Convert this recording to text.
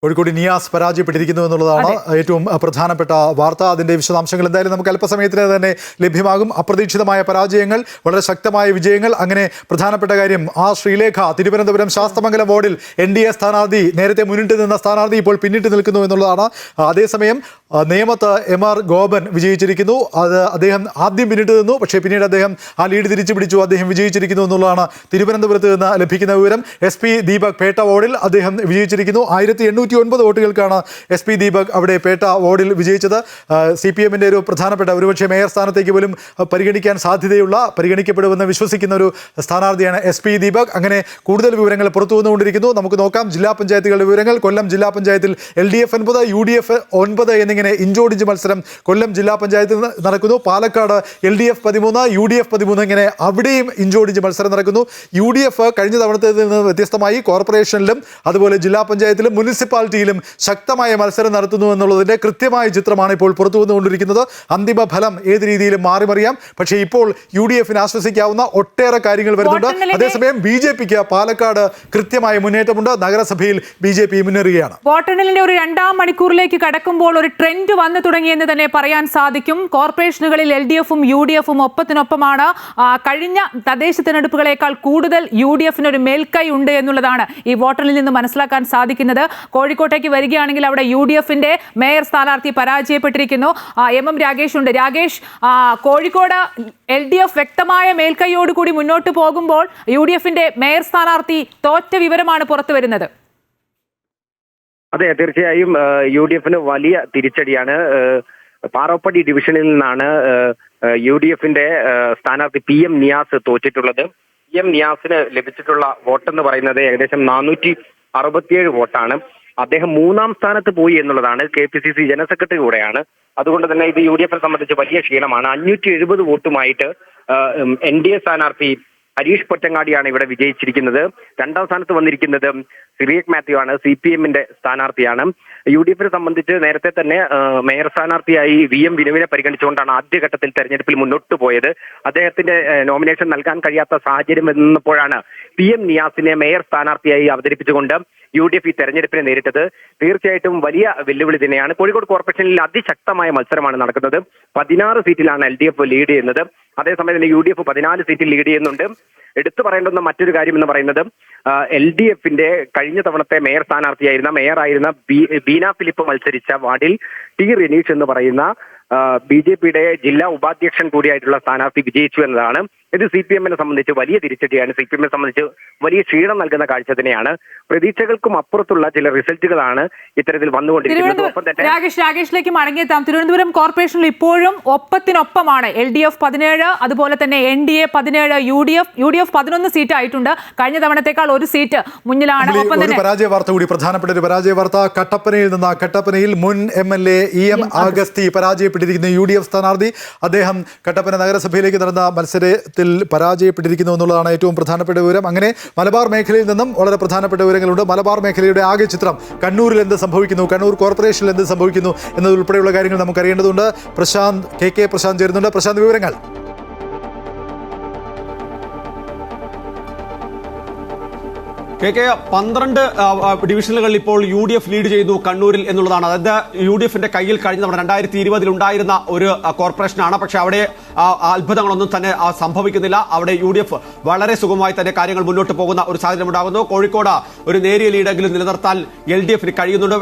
കോഴിക്കോട് നിയാസ് പരാജയപ്പെട്ടിരിക്കുന്നു എന്നുള്ളതാണ് ഏറ്റവും പ്രധാനപ്പെട്ട വാർത്ത. അതിന്റെ വിശദാംശങ്ങൾ എന്തായാലും നമുക്ക് അല്പസമയത്തിന് തന്നെ ലഭ്യമാകും. അപ്രതീക്ഷിതമായ പരാജയങ്ങൾ, വളരെ ശക്തമായ വിജയങ്ങൾ. അങ്ങനെ പ്രധാനപ്പെട്ട കാര്യം ശ്രീലേഖ തിരുവനന്തപുരം ശാസ്തമംഗലം വാർഡിൽ NDA സ്ഥാനാർത്ഥി, നേരത്തെ മുന്നിട്ട് നിന്ന സ്ഥാനാർത്ഥി ഇപ്പോൾ പിന്നിട്ട് നിൽക്കുന്നു എന്നുള്ളതാണ്. അതേസമയം നേമത്ത് MR ഗോപൻ വിജയിച്ചിരിക്കുന്നു. അദ്ദേഹം ആദ്യം പിന്നിട്ട് നിന്നു, പക്ഷേ പിന്നീട് അദ്ദേഹം ആ ലീഡ് തിരിച്ചു പിടിച്ചു. അദ്ദേഹം വിജയിച്ചിരിക്കുന്നു എന്നുള്ളതാണ് തിരുവനന്തപുരത്ത് നിന്ന് ലഭിക്കുന്ന വിവരം. SP ദീപക് പേട്ട വാർഡിൽ അദ്ദേഹം വിജയിച്ചിരിക്കുന്നു. 1809 വോട്ടുകൾക്കാണ് SP ദീപക് അവിടെ പേട്ട വാർഡിൽ വിജയിച്ചത്. CPM-ന്റെ ഒരു പ്രധാനപ്പെട്ട, ഒരുപക്ഷെ മേയർ സ്ഥാനത്തേക്ക് പോലും പരിഗണിക്കപ്പെടുമെന്ന് വിശ്വസിക്കുന്ന ഒരു സ്ഥാനാർത്ഥിയാണ് SP ദീപക്. അങ്ങനെ കൂടുതൽ വിവരങ്ങൾ പുറത്തു വന്നുകൊണ്ടിരിക്കുന്നു. നമുക്ക് നോക്കാം ജില്ലാ പഞ്ചായത്തുകളുടെ വിവരങ്ങൾ. കൊല്ലം ജില്ലാ പഞ്ചായത്തിൽ LDF 9, UDF 9 എന്നിങ്ങനെ ഇഞ്ചോടിഞ്ച് മത്സരം കൊല്ലം ജില്ലാ പഞ്ചായത്തിൽ നടക്കുന്നു. പാലക്കാട് LDF 13, UDF 13 ഇങ്ങനെ അവിടെയും ഇഞ്ചോടിഞ്ച് മത്സരം നടക്കുന്നു. UDF കഴിഞ്ഞ തവണത്തെ നിന്ന് വ്യത്യസ്തമായി കോർപ്പറേഷനിലും അതുപോലെ ജില്ലാ പഞ്ചായത്തിലും മുനിസിപ്പാലിറ്റിയിലും ശക്തമായ മത്സരം നടത്തുന്നു എന്നുള്ളതിന്റെ കൃത്യമായ ചിത്രമാണ് ഇപ്പോൾ പുറത്തു വന്നുകൊണ്ടിരിക്കുന്നത്. അന്തിമ ഫലം ഏത് രീതിയിലും മാറിമറിയാം. പക്ഷേ ഇപ്പോൾ UDF-ന് ആശ്വസിക്കാവുന്ന ഒട്ടേറെ കാര്യങ്ങൾ വരുന്നുണ്ട്. അതേസമയം BJP-ക്ക് പാലക്കാട് കൃത്യമായ മുന്നേറ്റമുണ്ട്. നഗരസഭയിൽ BJP മുന്നേറുകയാണ്. വോട്ടെണ്ണലിന്റെ ഒരു 2ാം മണിക്കൂറിലേക്ക് കടക്കുമ്പോൾ ഒരു ട്രെൻഡ് വന്നു തുടങ്ങിയെന്ന് തന്നെ പറയാൻ സാധിക്കും. കോർപ്പറേഷനുകളിൽ LDF-ഉം UDF-ഉം ഒപ്പത്തിനൊപ്പമാണ്. കഴിഞ്ഞ തദ്ദേശ തിരഞ്ഞെടുപ്പുകളേക്കാൾ കൂടുതൽ UDF-ന് ഒരു മേൽക്കൈ ഉണ്ട് എന്നുള്ളതാണ് ഈ വോട്ടെണ്ണലിൽ നിന്ന് മനസ്സിലാക്കാൻ സാധിക്കുന്നത്. കോഴിക്കോട്ടേക്ക് വരികയാണെങ്കിൽ അവിടെ UDF-ന്റെ മേയർ സ്ഥാനാർത്ഥി പരാജയപ്പെട്ടിരിക്കുന്നു. MM രാഗേഷ് ഉണ്ട്. രാഗേഷ്, കോഴിക്കോട് LDF വ്യക്തമായ മേൽക്കൈയോടുകൂടി മുന്നോട്ട് പോകുമ്പോൾ UDF-ന്റെ മേയർ സ്ഥാനാർത്ഥി തോറ്റ വിവരമാണ് പുറത്തു വരുന്നത്. അതെ, തീർച്ചയായും UDF-ന് വലിയ തിരിച്ചടിയാണ്. പാറോപ്പടി ഡിവിഷനിൽ നിന്നാണ് UDF-ന്റെ സ്ഥാനാർത്ഥി PM നിയാസ് തോറ്റിട്ടുള്ളത്. PM നിയാസിന് ലഭിച്ചിട്ടുള്ള വോട്ടെന്ന് പറയുന്നത് ഏകദേശം 467 വോട്ടാണ്. അദ്ദേഹം 3ാം സ്ഥാനത്ത് പോയി എന്നുള്ളതാണ്. KPCC ജനറൽ സെക്രട്ടറി കൂടെയാണ്. അതുകൊണ്ട് തന്നെ ഇത് UDF-നെ സംബന്ധിച്ച് വലിയ ക്ഷീണമാണ്. 570 വോട്ടുമായിട്ട് NDA സ്ഥാനാർത്ഥി ഹരീഷ് പൊറ്റങ്ങാടിയാണ് ഇവിടെ വിജയിച്ചിരിക്കുന്നത്. 2ാം സ്ഥാനത്ത് വന്നിരിക്കുന്നത് സിറിയക് മാത്യു ആണ്. CPM-ന്റെ സ്ഥാനാർത്ഥിയാണ്. UDF-നെ സംബന്ധിച്ച് നേരത്തെ തന്നെ മേയർ സ്ഥാനാർത്ഥിയായി VM വിനുവിനെ പരിഗണിച്ചുകൊണ്ടാണ് ആദ്യഘട്ടത്തിൽ തെരഞ്ഞെടുപ്പിൽ മുന്നോട്ട് പോയത്. അദ്ദേഹത്തിന്റെ നോമിനേഷൻ നൽകാൻ കഴിയാത്ത സാഹചര്യം എന്നപ്പോഴാണ് PM നിയാസിനെ മേയർ സ്ഥാനാർത്ഥിയായി അവതരിപ്പിച്ചുകൊണ്ട് UDF ഈ തെരഞ്ഞെടുപ്പിനെ നേരിട്ടത്. തീർച്ചയായിട്ടും വലിയ വെല്ലുവിളി തന്നെയാണ്. കോഴിക്കോട് കോർപ്പറേഷനിൽ അതിശക്തമായ മത്സരമാണ് നടക്കുന്നത്. 16 സീറ്റിലാണ് LDF ലീഡ് ചെയ്യുന്നത്. അതേസമയം തന്നെ UDF 14 സീറ്റിൽ ലീഡ് ചെയ്യുന്നുണ്ട്. എടുത്തു പറയേണ്ടുന്ന മറ്റൊരു കാര്യം എന്ന് പറയുന്നത് LDF-ന്റെ കഴിഞ്ഞ തവണത്തെ മേയർ സ്ഥാനാർത്ഥിയായിരുന്ന മേയറായിരുന്ന ബീന ഫിലിപ്പ് മത്സരിച്ച വാർഡിൽ T റിനീഷ് എന്ന് പറയുന്ന BJP-യുടെ ജില്ലാ ഉപാധ്യക്ഷൻ കൂടിയായിട്ടുള്ള സ്ഥാനാർത്ഥി വിജയിച്ചു എന്നതാണ്. ഇത് CPM-നെ സംബന്ധിച്ച് വലിയ തിരിച്ചടിയാണ്. CPM-നെ സംബന്ധിച്ച് വലിയ ക്ഷീണം നൽകുന്ന കാഴ്ച തന്നെയാണ്. പ്രതീക്ഷകൾക്കും അപ്പുറത്തുള്ള ചില റിസൾട്ടുകളാണ് ഇത്തരത്തിൽ വന്നുകൊണ്ടിരിക്കുന്നത്. രാഗേഷിലേക്ക് മടങ്ങിയെത്താം. തിരുവനന്തപുരം കോർപ്പറേഷനിൽ ഇപ്പോഴും ഒപ്പത്തിനൊപ്പമാണ്. LDF 17, അതുപോലെ തന്നെ NDA 17, UDF 11 സീറ്റ് ആയിട്ടുണ്ട്. കഴിഞ്ഞ തവണത്തേക്കാൾ ഒരു സീറ്റ് മുന്നിലാണ്. പരാജയ വാർത്ത കൂടി, പ്രധാനപ്പെട്ട ഒരു പരാജയ വാർത്ത. കട്ടപ്പനയിൽ മുൻ MLA EM ആഗസ്തി പരാജയപ്പെട്ടിരിക്കുന്നു. UDF സ്ഥാനാർത്ഥി. അദ്ദേഹം കട്ടപ്പന നഗരസഭയിലേക്ക് നടന്ന മത്സരത്തിൽ പരാജയപ്പെട്ടിരിക്കുന്നു എന്നുള്ളതാണ് ഏറ്റവും പ്രധാനപ്പെട്ട വിവരം. അങ്ങനെ മലബാർ മേഖലയിൽ നിന്നും വളരെ പ്രധാനപ്പെട്ട വിവരങ്ങളുണ്ട്. മലബാർ മേഖലയുടെ ആകെ ചിത്രം, കണ്ണൂരിൽ എന്ത് സംഭവിക്കുന്നു, കണ്ണൂർ കോർപ്പറേഷനിൽ എന്ത് സംഭവിക്കുന്നു എന്നതുൾപ്പെടെയുള്ള കാര്യങ്ങൾ നമുക്ക് അറിയേണ്ടതുണ്ട്. KK പ്രശാന്ത് ചേരുന്നുണ്ട്. പ്രശാന്ത്, വിവരങ്ങൾ. KK, 12 ഡിവിഷനുകളിൽ ഇപ്പോൾ UDF ലീഡ് ചെയ്യുന്നു കണ്ണൂരിൽ എന്നുള്ളതാണ്. അതായത് UDF-ന്റെ കയ്യിൽ കഴിഞ്ഞ തവണ 2020 ഉണ്ടായിരുന്ന ഒരു കോർപ്പറേഷനാണ്. പക്ഷെ അവിടെ അത്ഭുതങ്ങളൊന്നും തന്നെ സംഭവിക്കുന്നില്ല. അവിടെ UDF വളരെ സുഗമമായി തന്നെ കാര്യങ്ങൾ മുന്നോട്ട് പോകുന്ന ഒരു സാഹചര്യം ഉണ്ടാകുന്നു. കോഴിക്കോട് ഒരു നേരിയ ലീഡെങ്കിലും നിലനിർത്താൻ LDF-ന് കഴിയുന്നുണ്ട്.